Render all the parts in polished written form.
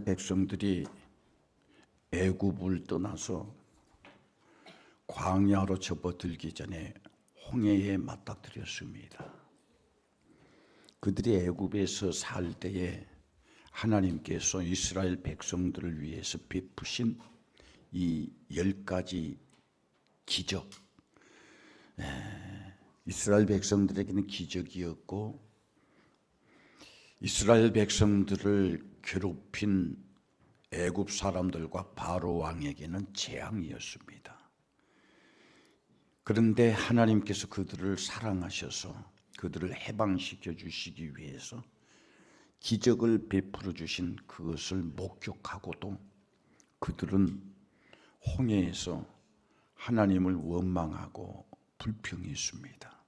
백성들이 애굽을 떠나서 광야로 접어들기 전에 홍해에 맞닥뜨렸습니다. 그들이 애굽에서 살 때에 하나님께서 이스라엘 백성들을 위해서 베푸신 이 10가지 기적, 이스라엘 백성들에게는 기적이었고 이스라엘 백성들을 괴롭힌 애굽 사람들과 바로 왕에게는 재앙이었습니다. 그런데 하나님께서 그들을 사랑하셔서 그들을 해방시켜 주시기 위해서 기적을 베풀어 주신 그것을 목격하고도 그들은 홍해에서 하나님을 원망하고 불평했습니다.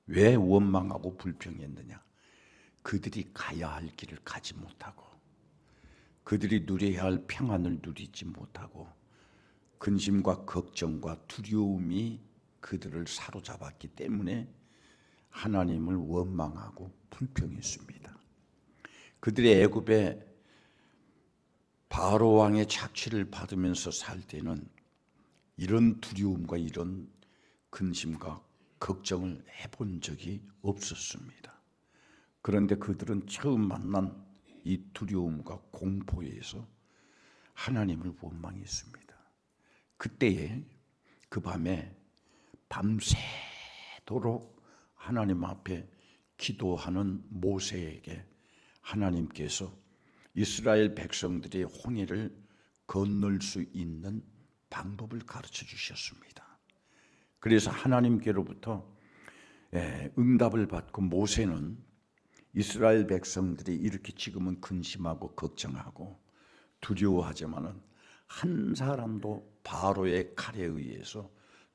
왜 원망하고 불평했느냐? 그들이 가야 할 길을 가지 못하고 그들이 누려야 할 평안을 누리지 못하고 근심과 걱정과 두려움이 그들을 사로잡았기 때문에 하나님을 원망하고 불평했습니다. 그들이 애굽의 바로 왕의 착취를 받으면서 살 때는 이런 두려움과 이런 근심과 걱정을 해본 적이 없었습니다. 그런데 그들은 처음 만난 이 두려움과 공포에서 하나님을 원망했습니다. 그때에 그 밤에 밤새도록 하나님 앞에 기도하는 모세에게 하나님께서 이스라엘 백성들이 홍해를 건널 수 있는 방법을 가르쳐 주셨습니다. 그래서 하나님께로부터 응답을 받고 모세는 이스라엘 백성들이 이렇게 지금은 근심하고 걱정하고 두려워하지만은 한 사람도 바로의 칼에 의해서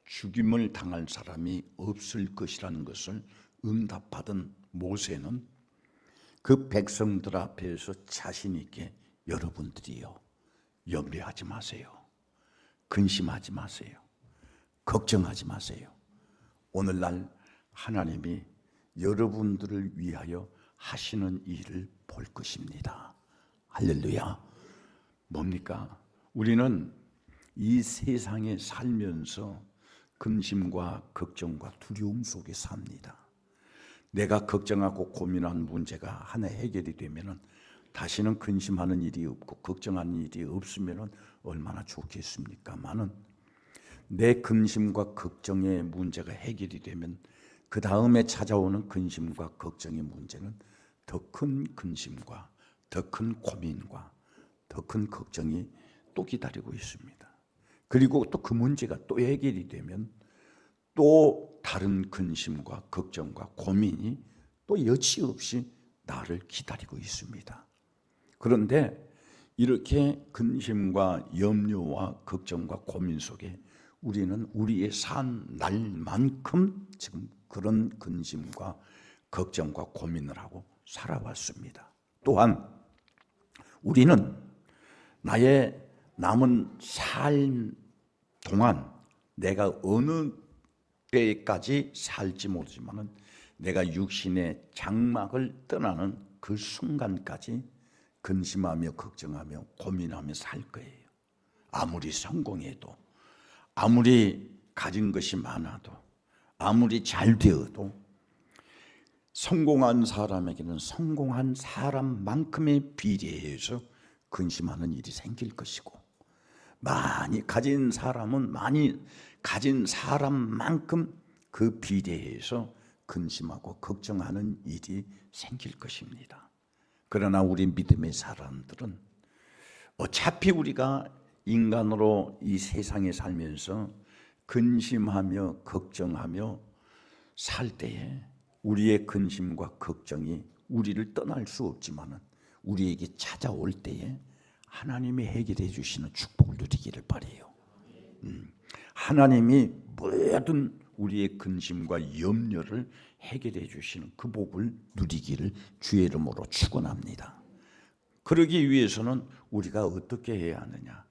죽임을 당할 사람이 없을 것이라는 것을 응답받은 모세는 그 백성들 앞에서 자신 있게 여러분들이요, 염려하지 마세요. 근심하지 마세요. 걱정하지 마세요. 오늘날 하나님이 여러분들을 위하여 하시는 일을 볼 것입니다. 할렐루야. 뭡니까? 우리는 이 세상에 살면서 근심과 걱정과 두려움 속에 삽니다. 내가 걱정하고 고민한 문제가 하나 해결이 되면은 다시는 근심하는 일이 없고 걱정하는 일이 없으면은 얼마나 좋겠습니까만은 내 근심과 걱정의 문제가 해결이 되면 그 다음에 찾아오는 근심과 걱정의 문제는 더 큰 근심과 더 큰 고민과 더 큰 걱정이 또 기다리고 있습니다. 그리고 또 그 문제가 또 해결이 되면 또 다른 근심과 걱정과 고민이 또 여지없이 나를 기다리고 있습니다. 그런데 이렇게 근심과 염려와 걱정과 고민 속에 우리는 우리의 산 날만큼 지금 그런 근심과 걱정과 고민을 하고 살아왔습니다. 또한 우리는 나의 남은 삶 동안 내가 어느 때까지 살지 모르지만은 내가 육신의 장막을 떠나는 그 순간까지 근심하며 걱정하며 고민하며 살 거예요. 아무리 성공해도, 아무리 가진 것이 많아도, 아무리 잘 되어도 성공한 사람에게는 성공한 사람만큼의 비례해서 근심하는 일이 생길 것이고, 많이 가진 사람은 많이 가진 사람만큼 그 비례해서 근심하고 걱정하는 일이 생길 것입니다. 그러나 우리 믿음의 사람들은 어차피 우리가 인간으로 이 세상에 살면서 근심하며 걱정하며 살 때에 우리의 근심과 걱정이 우리를 떠날 수 없지만은 우리에게 찾아올 때에 하나님이 해결해 주시는 축복을 누리기를 바라요. 하나님이 모든 우리의 근심과 염려를 해결해 주시는 그 복을 누리기를 주의 이름으로 축원합니다. 그러기 위해서는 우리가 어떻게 해야 하느냐?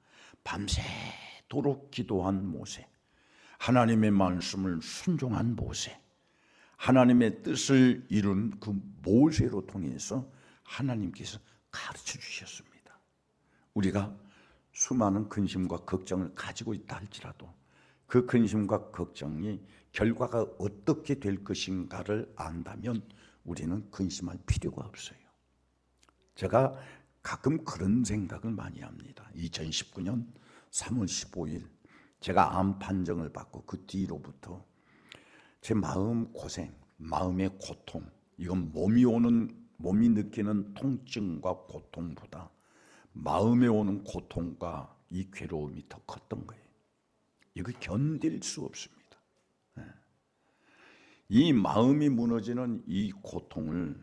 밤새도록 기도한 모세, 하나님의 말씀을 순종한 모세, 하나님의 뜻을 이룬 그 모세로 통해서 하나님께서 가르쳐 주셨습니다. 우리가 수많은 근심과 걱정을 가지고 있다 할지라도 그 근심과 걱정이 결과가 어떻게 될 것인가를 안다면 우리는 근심할 필요가 없어요. 제가 가끔 그런 생각을 많이 합니다. 2019년 3월 15일 제가 암 판정을 받고 그 뒤로부터 제 마음 고생, 마음의 고통, 이건 몸이 느끼는 통증과 고통보다 마음에 오는 고통과 이 괴로움이 더 컸던 거예요. 이거 견딜 수 없습니다. 이 마음이 무너지는 이 고통을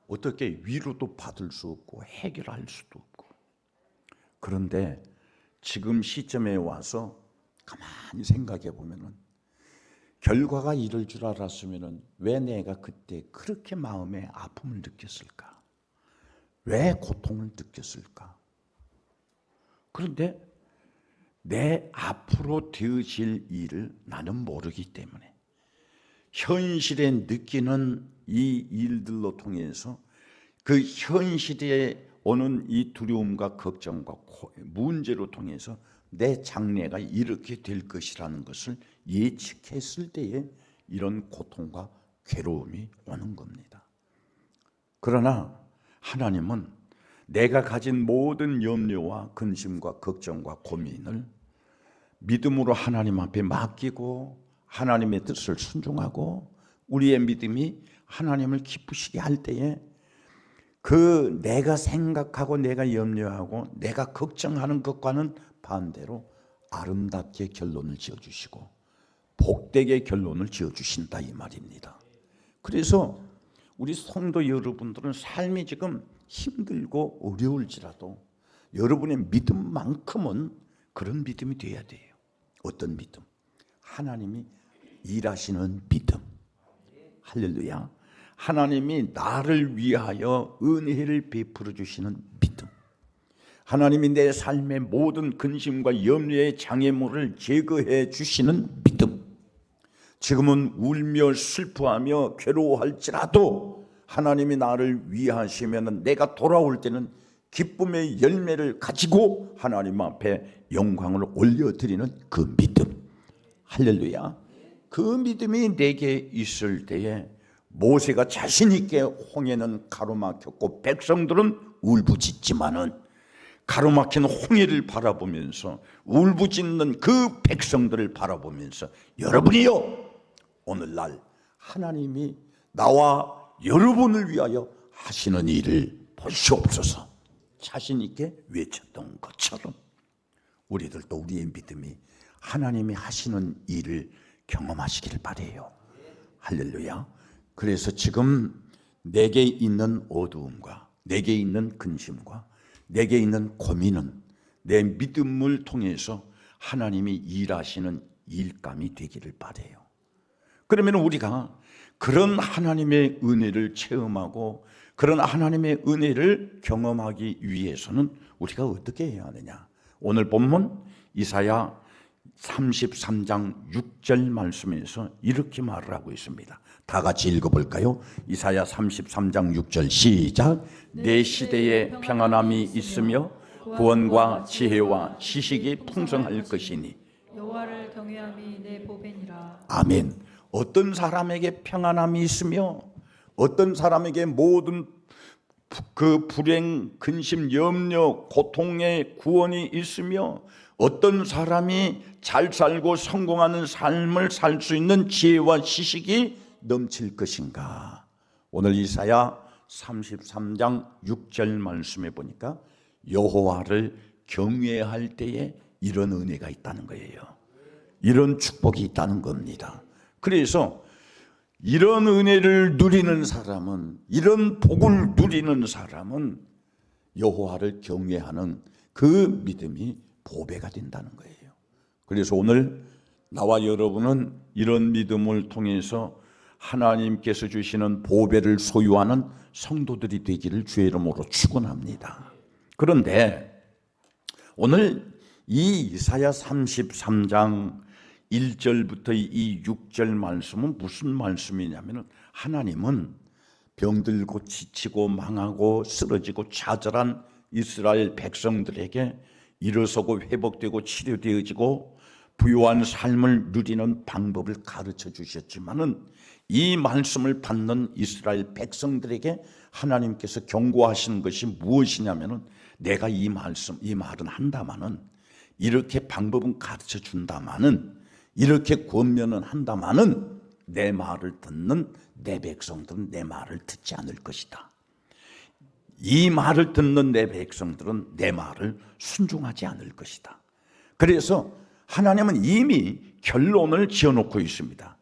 어떻게 위로도 받을 수 없고 해결할 수도 없고, 그런데 지금 시점에 와서 가만히 생각해 보면은 결과가 이럴 줄 알았으면은 왜 내가 그때 그렇게 마음에 아픔을 느꼈을까? 왜 고통을 느꼈을까? 그런데 내 앞으로 되어질 일을 나는 모르기 때문에 현실에 느끼는 이 일들로 통해서 그 현실에 오는 이 두려움과 걱정과 문제로 통해서 내 장래가 이렇게 될 것이라는 것을 예측했을 때에 이런 고통과 괴로움이 오는 겁니다. 그러나 하나님은 내가 가진 모든 염려와 근심과 걱정과 고민을 믿음으로 하나님 앞에 맡기고 하나님의 뜻을 순종하고 우리의 믿음이 하나님을 기쁘시게 할 때에 그 내가 생각하고 내가 염려하고 내가 걱정하는 것과는 반대로 아름답게 결론을 지어주시고 복되게 결론을 지어주신다 이 말입니다. 그래서 우리 성도 여러분들은 삶이 지금 힘들고 어려울지라도 여러분의 믿음만큼은 그런 믿음이 돼야 돼요. 어떤 믿음? 하나님이 일하시는 믿음. 할렐루야. 하나님이 나를 위하여 은혜를 베풀어 주시는 믿음. 하나님이 내 삶의 모든 근심과 염려의 장애물을 제거해 주시는 믿음. 지금은 울며 슬퍼하며 괴로워할지라도 하나님이 나를 위하시면 내가 돌아올 때는 기쁨의 열매를 가지고 하나님 앞에 영광을 올려드리는 그 믿음. 할렐루야. 그 믿음이 내게 있을 때에 모세가 자신 있게 홍해는 가로막혔고 백성들은 울부짖지만은 가로막힌 홍해를 바라보면서 울부짖는 그 백성들을 바라보면서 여러분이요 오늘날 하나님이 나와 여러분을 위하여 하시는 일을 보시옵소서 자신 있게 외쳤던 것처럼 우리들도 우리의 믿음이 하나님이 하시는 일을 경험하시기를 바라요. 할렐루야. 그래서 지금 내게 있는 어두움과 내게 있는 근심과 내게 있는 고민은 내 믿음을 통해서 하나님이 일하시는 일감이 되기를 바라요. 그러면 우리가 그런 하나님의 은혜를 체험하고 그런 하나님의 은혜를 경험하기 위해서는 우리가 어떻게 해야 하느냐? 오늘 본문 이사야 33장 6절 말씀에서 이렇게 말을 하고 있습니다. 다 같이 읽어볼까요? 이사야 33장 6절 시작. 내 시대에 평안함이 있으며 구원과 지혜와 지식이 풍성할 것이니 여호와를 경외함이 내 보배니라. 아멘. 어떤 사람에게 평안함이 있으며 어떤 사람에게 모든 그 불행, 근심, 염려, 고통의 구원이 있으며 어떤 사람이 잘 살고 성공하는 삶을 살 수 있는 지혜와 지식이 넘칠 것인가? 오늘 이사야 33장 6절 말씀에 보니까 여호와를 경외할 때에 이런 은혜가 있다는 거예요. 이런 축복이 있다는 겁니다. 그래서 이런 은혜를 누리는 사람은, 이런 복을 누리는 사람은 여호와를 경외하는 그 믿음이 보배가 된다는 거예요. 그래서 오늘 나와 여러분은 이런 믿음을 통해서 하나님께서 주시는 보배를 소유하는 성도들이 되기를 주의 이름으로 축원합니다. 그런데 오늘 이 이사야 33장 1절부터 이 6절 말씀은 무슨 말씀이냐면 하나님은 병들고 지치고 망하고 쓰러지고 좌절한 이스라엘 백성들에게 일어서고 회복되고 치료되어지고 부유한 삶을 누리는 방법을 가르쳐 주셨지만은 이 말씀을 받는 이스라엘 백성들에게 하나님께서 경고하시는 것이 무엇이냐면은 내가 이 말은 한다마는 이렇게 방법은 가르쳐 준다마는 이렇게 권면은 한다마는 내 말을 듣는 내 백성들은 내 말을 듣지 않을 것이다. 이 말을 듣는 내 백성들은 내 말을 순종하지 않을 것이다. 그래서 하나님은 이미 결론을 지어놓고 있습니다.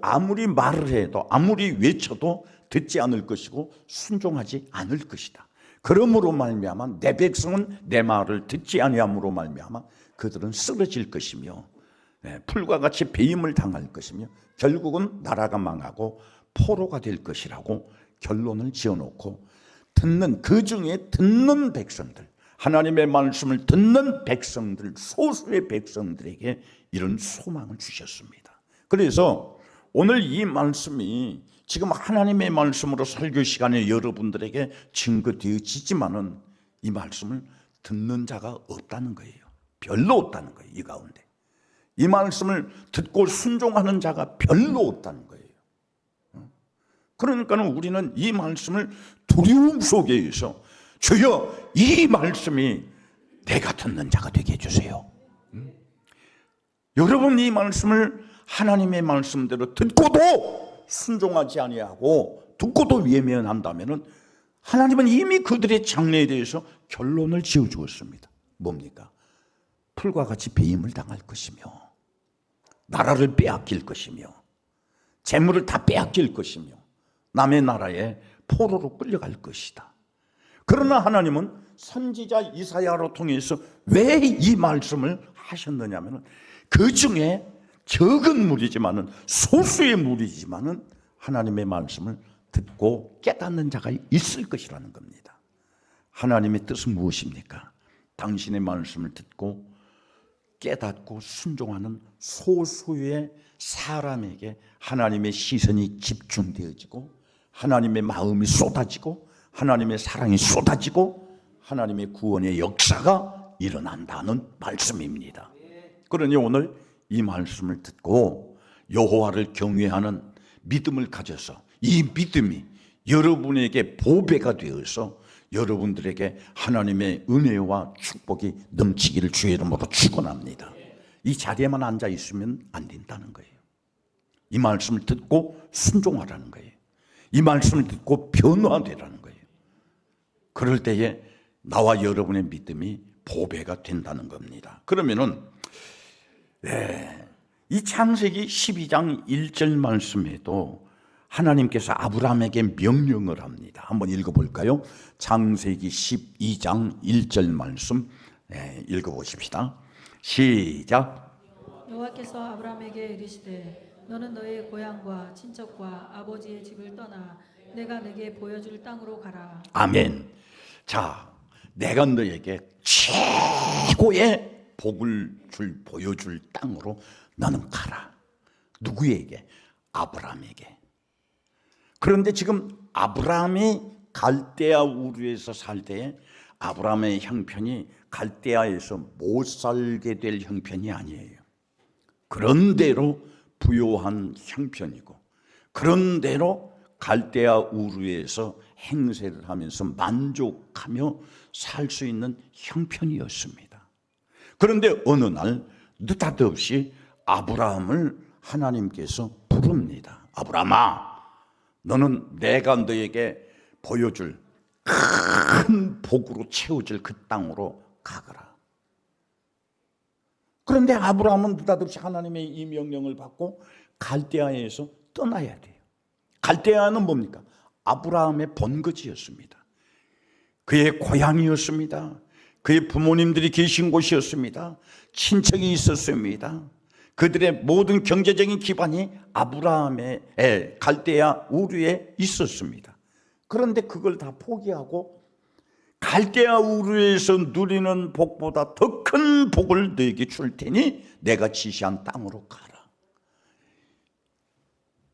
아무리 말을 해도 아무리 외쳐도 듣지 않을 것이고 순종하지 않을 것이다. 그러므로 말미암아 내 백성은 내 말을 듣지 아니함으로 말미암아 그들은 쓰러질 것이며 풀과 같이 배임을 당할 것이며 결국은 나라가 망하고 포로가 될 것이라고 결론을 지어놓고 듣는 그 중에 듣는 백성들 하나님의 말씀을 듣는 백성들 소수의 백성들에게 이런 소망을 주셨습니다. 그래서 오늘 이 말씀이 지금 하나님의 말씀으로 설교 시간에 여러분들에게 증거되어지지만은 이 말씀을 듣는 자가 없다는 거예요. 별로 없다는 거예요. 이 가운데 이 말씀을 듣고 순종하는 자가 별로 없다는 거예요. 그러니까 우리는 이 말씀을 두려움 속에서 주여 이 말씀이 내가 듣는 자가 되게 해주세요. 여러분 이 말씀을 하나님의 말씀대로 듣고도 순종하지 아니하고 듣고도 외면한다면 하나님은 이미 그들의 장래에 대해서 결론을 지어주었습니다. 뭡니까? 풀과 같이 배임을 당할 것이며 나라를 빼앗길 것이며 재물을 다 빼앗길 것이며 남의 나라에 포로로 끌려갈 것이다. 그러나 하나님은 선지자 이사야로 통해서 왜 이 말씀을 하셨느냐면 그 중에 적은 무리지만은 소수의 무리지만은 하나님의 말씀을 듣고 깨닫는 자가 있을 것이라는 겁니다. 하나님의 뜻은 무엇입니까? 당신의 말씀을 듣고 깨닫고 순종하는 소수의 사람에게 하나님의 시선이 집중되어지고 하나님의 마음이 쏟아지고 하나님의 사랑이 쏟아지고 하나님의 구원의 역사가 일어난다는 말씀입니다. 그러니 오늘 이 말씀을 듣고 여호와를 경외하는 믿음을 가져서 이 믿음이 여러분에게 보배가 되어서 여러분들에게 하나님의 은혜와 축복이 넘치기를 주의 이름으로 축원합니다. 이 자리에만 앉아 있으면 안 된다는 거예요. 이 말씀을 듣고 순종하라는 거예요. 이 말씀을 듣고 변화되라는 거예요. 그럴 때에 나와 여러분의 믿음이 보배가 된다는 겁니다. 그러면은 이 창세기 12장 1절 말씀에도 하나님께서 아브라함에게 명령을 합니다. 한번 읽어볼까요? 창세기 12장 1절 말씀 읽어보십시다. 시작. 여호와께서 아브라함에게 이르시되 너는 너의 고향과 친척과 아버지의 집을 떠나 내가 내게 보여줄 땅으로 가라. 아멘. 자, 내가 너에게 최고의 복을 보여줄 땅으로 너는 가라. 누구에게? 아브라함에게. 그런데 지금 아브라함이 갈대아 우르에서 살 때에 아브라함의 형편이 갈대아에서 못 살게 될 형편이 아니에요. 그런대로 부요한 형편이고 그런대로 갈대아 우르에서 행세를 하면서 만족하며 살 수 있는 형편이었습니다. 그런데 어느 날 느닷없이 아브라함을 하나님께서 부릅니다. 아브라함아, 너는 내가 너에게 보여줄 큰 복으로 채워질 그 땅으로 가거라. 그런데 아브라함은 느닷없이 하나님의 이 명령을 받고 갈대아에서 떠나야 돼요. 갈대아는 뭡니까? 아브라함의 본거지였습니다. 그의 고향이었습니다. 그의 부모님들이 계신 곳이었습니다. 친척이 있었습니다. 그들의 모든 경제적인 기반이 아브라함의 갈대아 우르에 있었습니다. 그런데 그걸 다 포기하고 갈대아 우르에서 누리는 복보다 더 큰 복을 너에게 줄 테니 내가 지시한 땅으로 가라.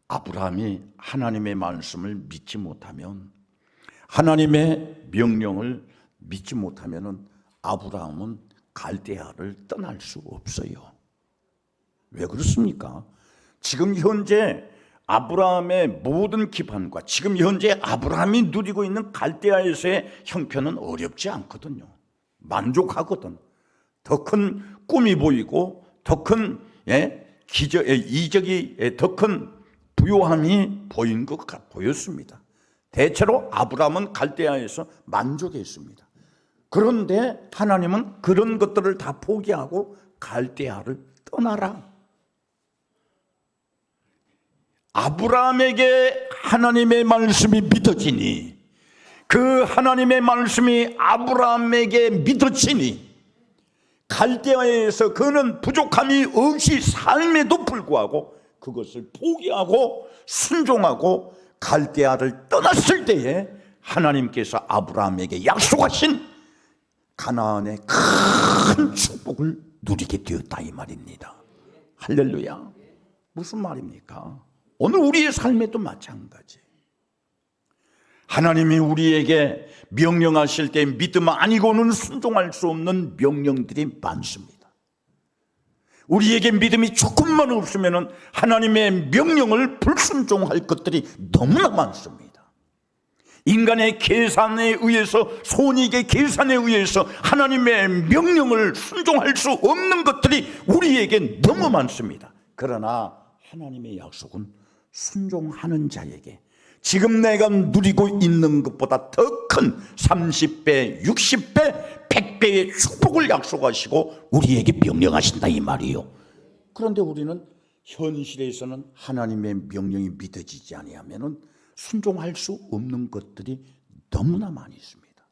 아브라함이 하나님의 말씀을 믿지 못하면 하나님의 명령을 믿지 못하면은 아브라함은 갈대아를 떠날 수 없어요. 왜 그렇습니까? 지금 현재 아브라함의 모든 기반과 지금 현재 아브라함이 누리고 있는 갈대아에서의 형편은 어렵지 않거든요. 만족하거든. 더 큰 꿈이 보이고 더 큰 이적이 더 큰 부요함이 보인 것 보였습니다. 대체로 아브라함은 갈대아에서 만족했습니다. 그런데 하나님은 그런 것들을 다 포기하고 갈대아를 떠나라. 아브라함에게 하나님의 말씀이 믿어지니 그 하나님의 말씀이 아브라함에게 믿어지니 갈대아에서 그는 부족함이 없이 삶에도 불구하고 그것을 포기하고 순종하고 갈대아를 떠났을 때에 하나님께서 아브라함에게 약속하신 가나안의 큰 축복을 누리게 되었다 이 말입니다. 할렐루야. 무슨 말입니까? 오늘 우리의 삶에도 마찬가지. 하나님이 우리에게 명령하실 때 믿음 아니고는 순종할 수 없는 명령들이 많습니다. 우리에게 믿음이 조금만 없으면 하나님의 명령을 불순종할 것들이 너무나 많습니다. 인간의 계산에 의해서, 손익의 계산에 의해서 하나님의 명령을 순종할 수 없는 것들이 우리에게 너무 많습니다. 그러나 하나님의 약속은 순종하는 자에게 지금 내가 누리고 있는 것보다 더 큰 30배, 60배, 100배의 축복을 약속하시고 우리에게 명령하신다 이 말이에요. 그런데 우리는 현실에서는 하나님의 명령이 믿어지지 아니하면 순종할 수 없는 것들이 너무나 많이 있습니다.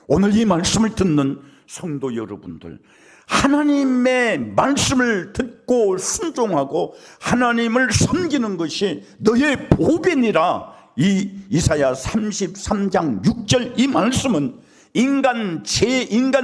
오늘 이 말씀을 듣는 성도 여러분들, 하나님의 말씀을 듣고 순종하고 하나님을 섬기는 것이 너의 복이니라. 이 이사야 33장 6절 이 말씀은 인간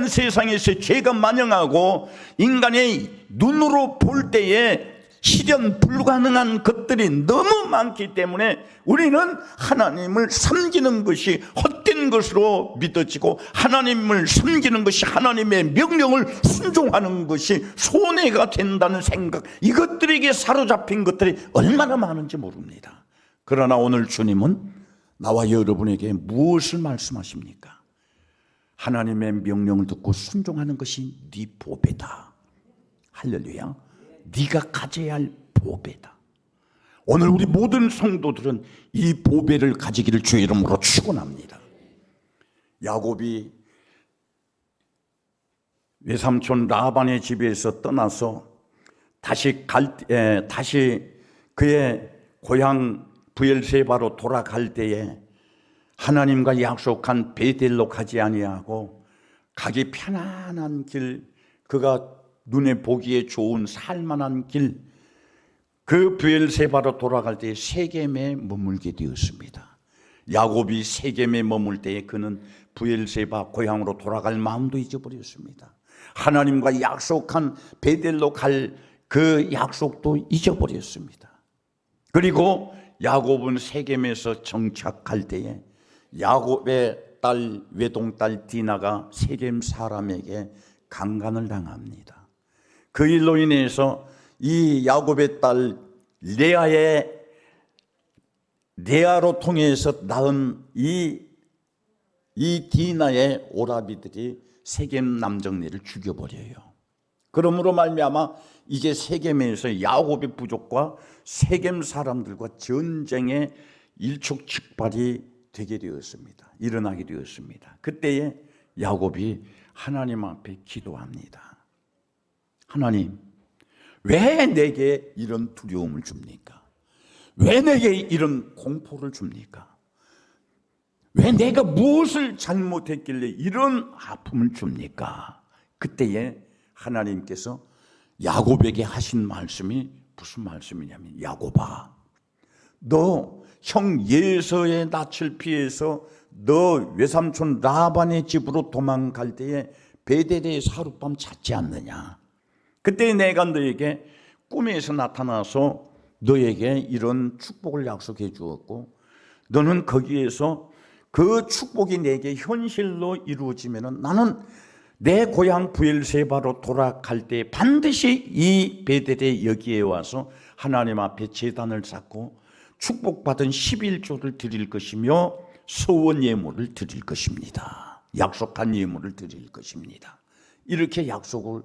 세상에서 죄가 만연하고 인간의 눈으로 볼 때에 실현 불가능한 것들이 너무 많기 때문에 우리는 하나님을 섬기는 것이 헛된 것으로 믿어지고 하나님을 섬기는 것이 하나님의 명령을 순종하는 것이 손해가 된다는 생각, 이것들에게 사로잡힌 것들이 얼마나 많은지 모릅니다. 그러나 오늘 주님은 나와 여러분에게 무엇을 말씀하십니까? 하나님의 명령을 듣고 순종하는 것이 네 보배다. 할렐루야. 네가 가져야 할 보배다. 오늘 우리 모든 성도들은 이 보배를 가지기를 주의 이름으로 축원합니다. 야곱이 외삼촌 라반의 집에서 떠나서 다시 그의 고향 브엘세바로 돌아갈 때에 하나님과 약속한 베델로 가지 아니하고 가기 편안한 길, 그가 눈에 보기에 좋은 살만한 길, 그 브엘세바로 돌아갈 때에 세겜에 머물게 되었습니다. 야곱이 세겜에 머물 때에 그는 브엘세바 고향으로 돌아갈 마음도 잊어버렸습니다. 하나님과 약속한 베델로 갈 그 약속도 잊어버렸습니다. 그리고 야곱은 세겜에서 정착할 때에 야곱의 딸, 외동딸 디나가 세겜 사람에게 강간을 당합니다. 그 일로 인해서 이 야곱의 딸 레아로 통해서 낳은 이 디나의 오라비들이 세겜 남정네를 죽여버려요. 그러므로 말미암아 이제 세겜에서 야곱의 부족과 세겜 사람들과 전쟁의 일촉즉발이 되게 되었습니다. 일어나게 되었습니다. 그때에 야곱이 하나님 앞에 기도합니다. 하나님, 왜 내게 이런 두려움을 줍니까? 왜 내게 이런 공포를 줍니까? 왜 내가 무엇을 잘못했길래 이런 아픔을 줍니까? 그때에 하나님께서 야곱에게 하신 말씀이 무슨 말씀이냐면, 야곱아, 너 형 예서의 낯을 피해서 너 외삼촌 라반의 집으로 도망갈 때에 베델에서 하룻밤 잤지 않느냐? 그때 내가 너에게 꿈에서 나타나서 너에게 이런 축복을 약속해 주었고, 너는 거기에서 그 축복이 내게 현실로 이루어지면은 나는 내 고향 부엘세바로 돌아갈 때 반드시 이 베델에 여기에 와서 하나님 앞에 제단을 쌓고 축복받은 11조를 드릴 것이며 소원 예물을 드릴 것입니다. 약속한 예물을 드릴 것입니다. 이렇게 약속을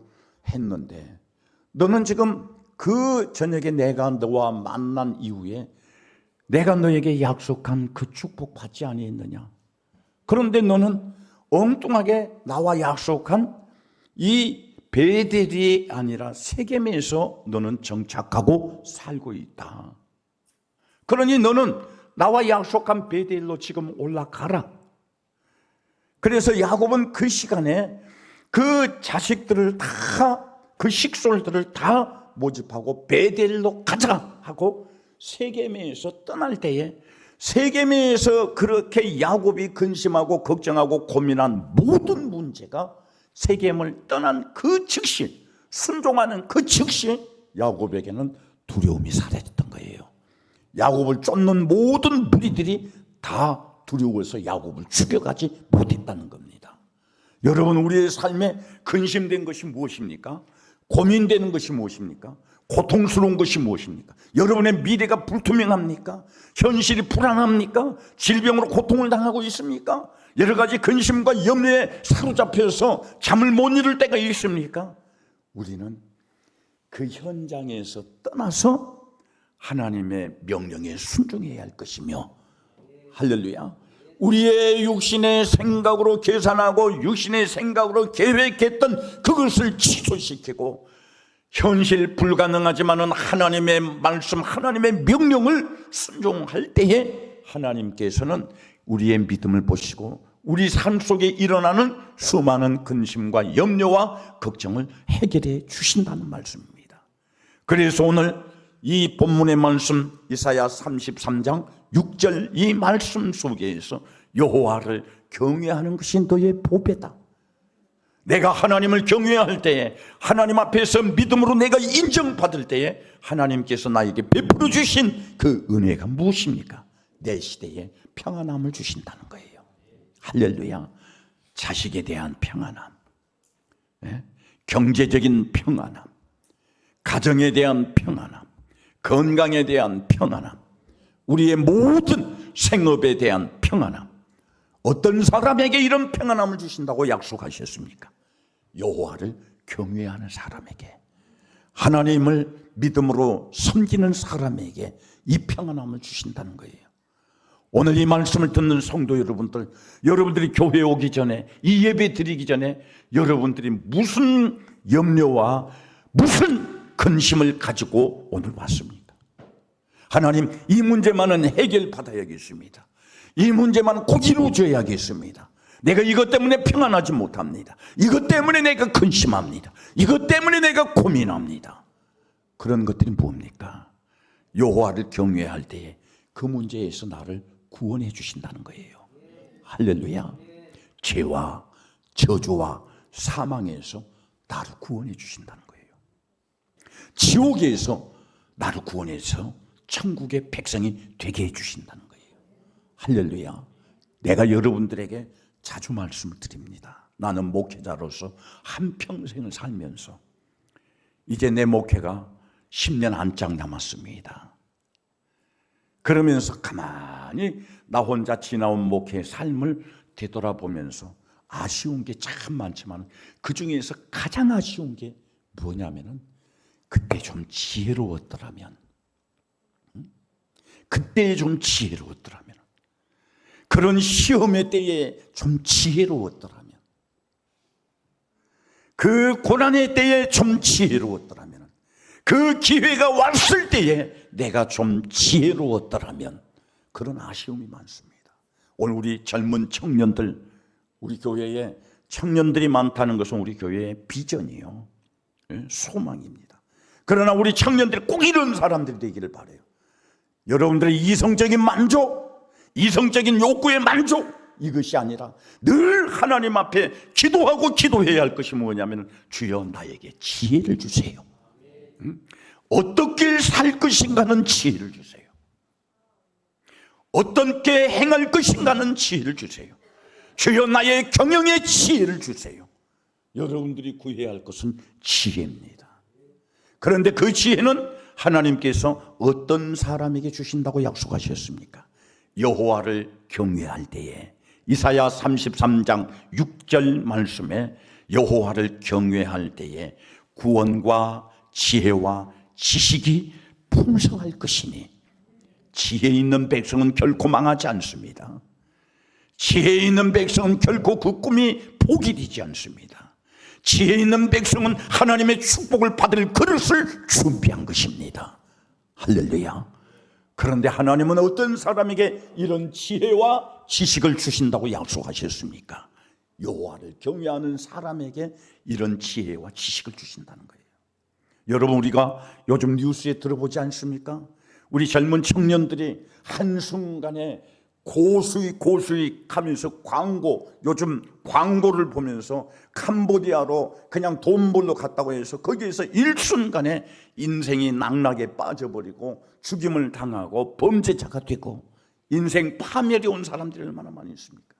했는데 너는 지금 그 저녁에 내가 너와 만난 이후에 내가 너에게 약속한 그 축복 받지 아니했느냐? 그런데 너는 엉뚱하게 나와 약속한 이 베델이 아니라 세겜에서 너는 정착하고 살고 있다. 그러니 너는 나와 약속한 베델로 지금 올라가라. 그래서 야곱은 그 시간에 그 자식들을 다, 그 식솔들을 다 모집하고 베델로 가자 하고 세겜에서 떠날 때에 세겜에서 그렇게 야곱이 근심하고 걱정하고 고민한 모든 문제가 세겜을 떠난 그 즉시, 순종하는 그 즉시 야곱에게는 두려움이 사라졌던 거예요. 야곱을 쫓는 모든 무리들이 다 두려워서 야곱을 죽여가지 못했다는 겁니다. 여러분, 우리의 삶에 근심된 것이 무엇입니까? 고민되는 것이 무엇입니까? 고통스러운 것이 무엇입니까? 여러분의 미래가 불투명합니까? 현실이 불안합니까? 질병으로 고통을 당하고 있습니까? 여러 가지 근심과 염려에 사로잡혀서 잠을 못 이룰 때가 있습니까? 우리는 그 현장에서 떠나서 하나님의 명령에 순종해야 할 것이며, 할렐루야, 우리의 육신의 생각으로 계산하고 육신의 생각으로 계획했던 그것을 취소시키고 현실 불가능하지만은 하나님의 말씀, 하나님의 명령을 순종할 때에 하나님께서는 우리의 믿음을 보시고 우리 삶 속에 일어나는 수많은 근심과 염려와 걱정을 해결해 주신다는 말씀입니다. 그래서 오늘 이 본문의 말씀 이사야 33장 6절 이 말씀 속에서 여호와를 경외하는 것이 너의 보배다. 내가 하나님을 경외할 때에, 하나님 앞에서 믿음으로 내가 인정받을 때에 하나님께서 나에게 베풀어 주신 그 은혜가 무엇입니까? 내 시대에 평안함을 주신다는 거예요. 할렐루야. 자식에 대한 평안함, 경제적인 평안함, 가정에 대한 평안함, 건강에 대한 평안함, 우리의 모든 생업에 대한 평안함. 어떤 사람에게 이런 평안함을 주신다고 약속하셨습니까? 여호와를 경외하는 사람에게, 하나님을 믿음으로 섬기는 사람에게 이 평안함을 주신다는 거예요. 오늘 이 말씀을 듣는 성도 여러분들, 여러분들이 교회에 오기 전에, 이 예배 드리기 전에 여러분들이 무슨 염려와 무슨 근심을 가지고 오늘 왔습니까? 하나님, 이 문제만은 해결받아야겠습니다. 이 문제만 꼭 이루어져야겠습니다. 내가 이것 때문에 평안하지 못합니다. 이것 때문에 내가 근심합니다. 이것 때문에 내가 고민합니다. 그런 것들이 뭡니까? 여호와를 경외할 때에 그 문제에서 나를 구원해 주신다는 거예요. 할렐루야. 죄와 저주와 사망에서 나를 구원해 주신다는 거예요. 지옥에서 나를 구원해서 천국의 백성이 되게 해 주신다는 거예요. 할렐루야. 내가 여러분들에게 자주 말씀을 드립니다. 나는 목회자로서 한평생을 살면서 이제 내 목회가 10년 안짝 남았습니다. 그러면서 가만히 나 혼자 지나온 목회의 삶을 되돌아보면서 아쉬운 게 참 많지만 그 중에서 가장 아쉬운 게 뭐냐면은 그때 좀 지혜로웠더라면, 그때 좀 지혜로웠더라면, 그런 시험의 때에 좀 지혜로웠더라면, 그 고난의 때에 좀 지혜로웠더라면, 그 기회가 왔을 때에 내가 좀 지혜로웠더라면, 그런 아쉬움이 많습니다. 오늘 우리 젊은 청년들, 우리 교회에 청년들이 많다는 것은 우리 교회의 비전이요, 소망입니다. 그러나 우리 청년들이 꼭 이런 사람들이 되기를 바라요. 여러분들의 이성적인 만족, 이성적인 욕구의 만족, 이것이 아니라 늘 하나님 앞에 기도하고 기도해야 할 것이 뭐냐면, 주여 나에게 지혜를 주세요. 어떻게 살 것인가는 지혜를 주세요. 어떻게 행할 것인가는 지혜를 주세요. 주여 나의 경영에 지혜를 주세요. 여러분들이 구해야 할 것은 지혜입니다. 그런데 그 지혜는 하나님께서 어떤 사람에게 주신다고 약속하셨습니까? 여호와를 경외할 때에, 이사야 33장 6절 말씀에 여호와를 경외할 때에 구원과 지혜와 지식이 풍성할 것이니, 지혜 있는 백성은 결코 망하지 않습니다. 지혜 있는 백성은 결코 그 꿈이 포기되지 않습니다. 지혜 있는 백성은 하나님의 축복을 받을 그릇을 준비한 것입니다. 할렐루야. 그런데 하나님은 어떤 사람에게 이런 지혜와 지식을 주신다고 약속하셨습니까? 여호와를 경외하는 사람에게 이런 지혜와 지식을 주신다는 거예요. 여러분, 우리가 요즘 뉴스에 들어보지 않습니까? 우리 젊은 청년들이 한순간에 고수익 하면서 요즘 광고를 보면서 캄보디아로 그냥 돈 벌러 갔다고 해서 거기에서 일순간에 인생이 낙락에 빠져버리고 죽임을 당하고 범죄자가 되고 인생 파멸이 온 사람들이 얼마나 많이 있습니까?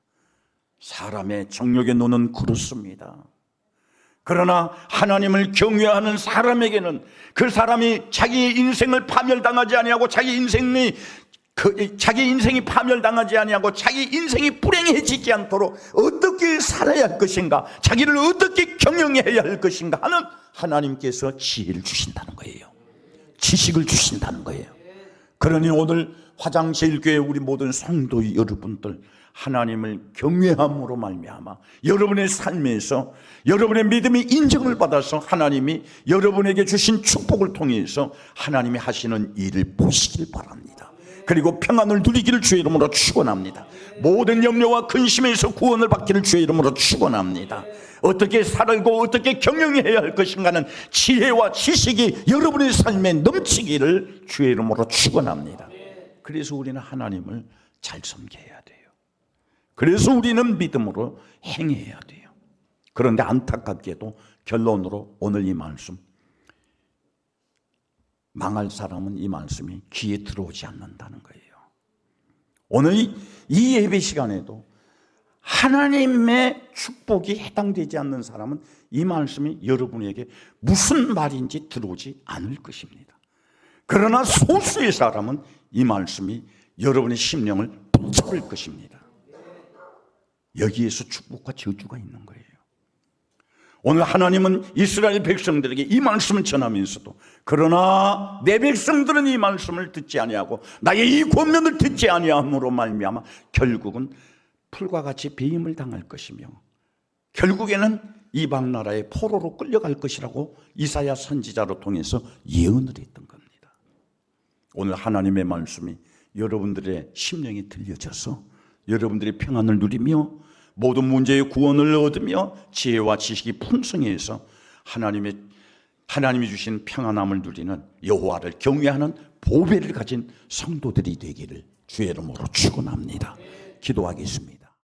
사람의 정욕의 노는 그렇습니다. 그러나 하나님을 경외하는 사람에게는 그 사람이 자기 인생을 파멸당하지 아니하고 자기 인생이 파멸당하지 아니하고 자기 인생이 불행해지지 않도록 어떻게 살아야 할 것인가, 자기를 어떻게 경영해야 할 것인가 하는 하나님께서 지혜를 주신다는 거예요. 지식을 주신다는 거예요. 그러니 오늘 화장실교회 우리 모든 성도 여러분들, 하나님을 경외함으로 말미암아 여러분의 삶에서 여러분의 믿음이 인정을 받아서 하나님이 여러분에게 주신 축복을 통해서 하나님이 하시는 일을 보시길 바랍니다. 그리고 평안을 누리기를 주의 이름으로 축원합니다. 모든 염려와 근심에서 구원을 받기를 주의 이름으로 축원합니다. 어떻게 살고 어떻게 경영해야 할 것인가는 지혜와 지식이 여러분의 삶에 넘치기를 주의 이름으로 축원합니다. 그래서 우리는 하나님을 잘 섬겨야 돼요. 그래서 우리는 믿음으로 행해야 돼요. 그런데 안타깝게도 결론으로 오늘 이 말씀, 망할 사람은 이 말씀이 귀에 들어오지 않는다는 거예요. 오늘 이 예배 시간에도 하나님의 축복이 해당되지 않는 사람은 이 말씀이 여러분에게 무슨 말인지 들어오지 않을 것입니다. 그러나 소수의 사람은 이 말씀이 여러분의 심령을 붙잡을 것입니다. 여기에서 축복과 저주가 있는 거예요. 오늘 하나님은 이스라엘 백성들에게 이 말씀을 전하면서도 그러나 내 백성들은 이 말씀을 듣지 아니하고 나의 이 권면을 듣지 아니함으로 말미암아 결국은 풀과 같이 배임을 당할 것이며 결국에는 이방 나라의 포로로 끌려갈 것이라고 이사야 선지자로 통해서 예언을 했던 겁니다. 오늘 하나님의 말씀이 여러분들의 심령에 들려져서 여러분들이 평안을 누리며 모든 문제의 구원을 얻으며 지혜와 지식이 풍성해서 하나님이 주신 평안함을 누리는 여호와를 경외하는 보배를 가진 성도들이 되기를 주의 이름으로 축원합니다. 기도하겠습니다.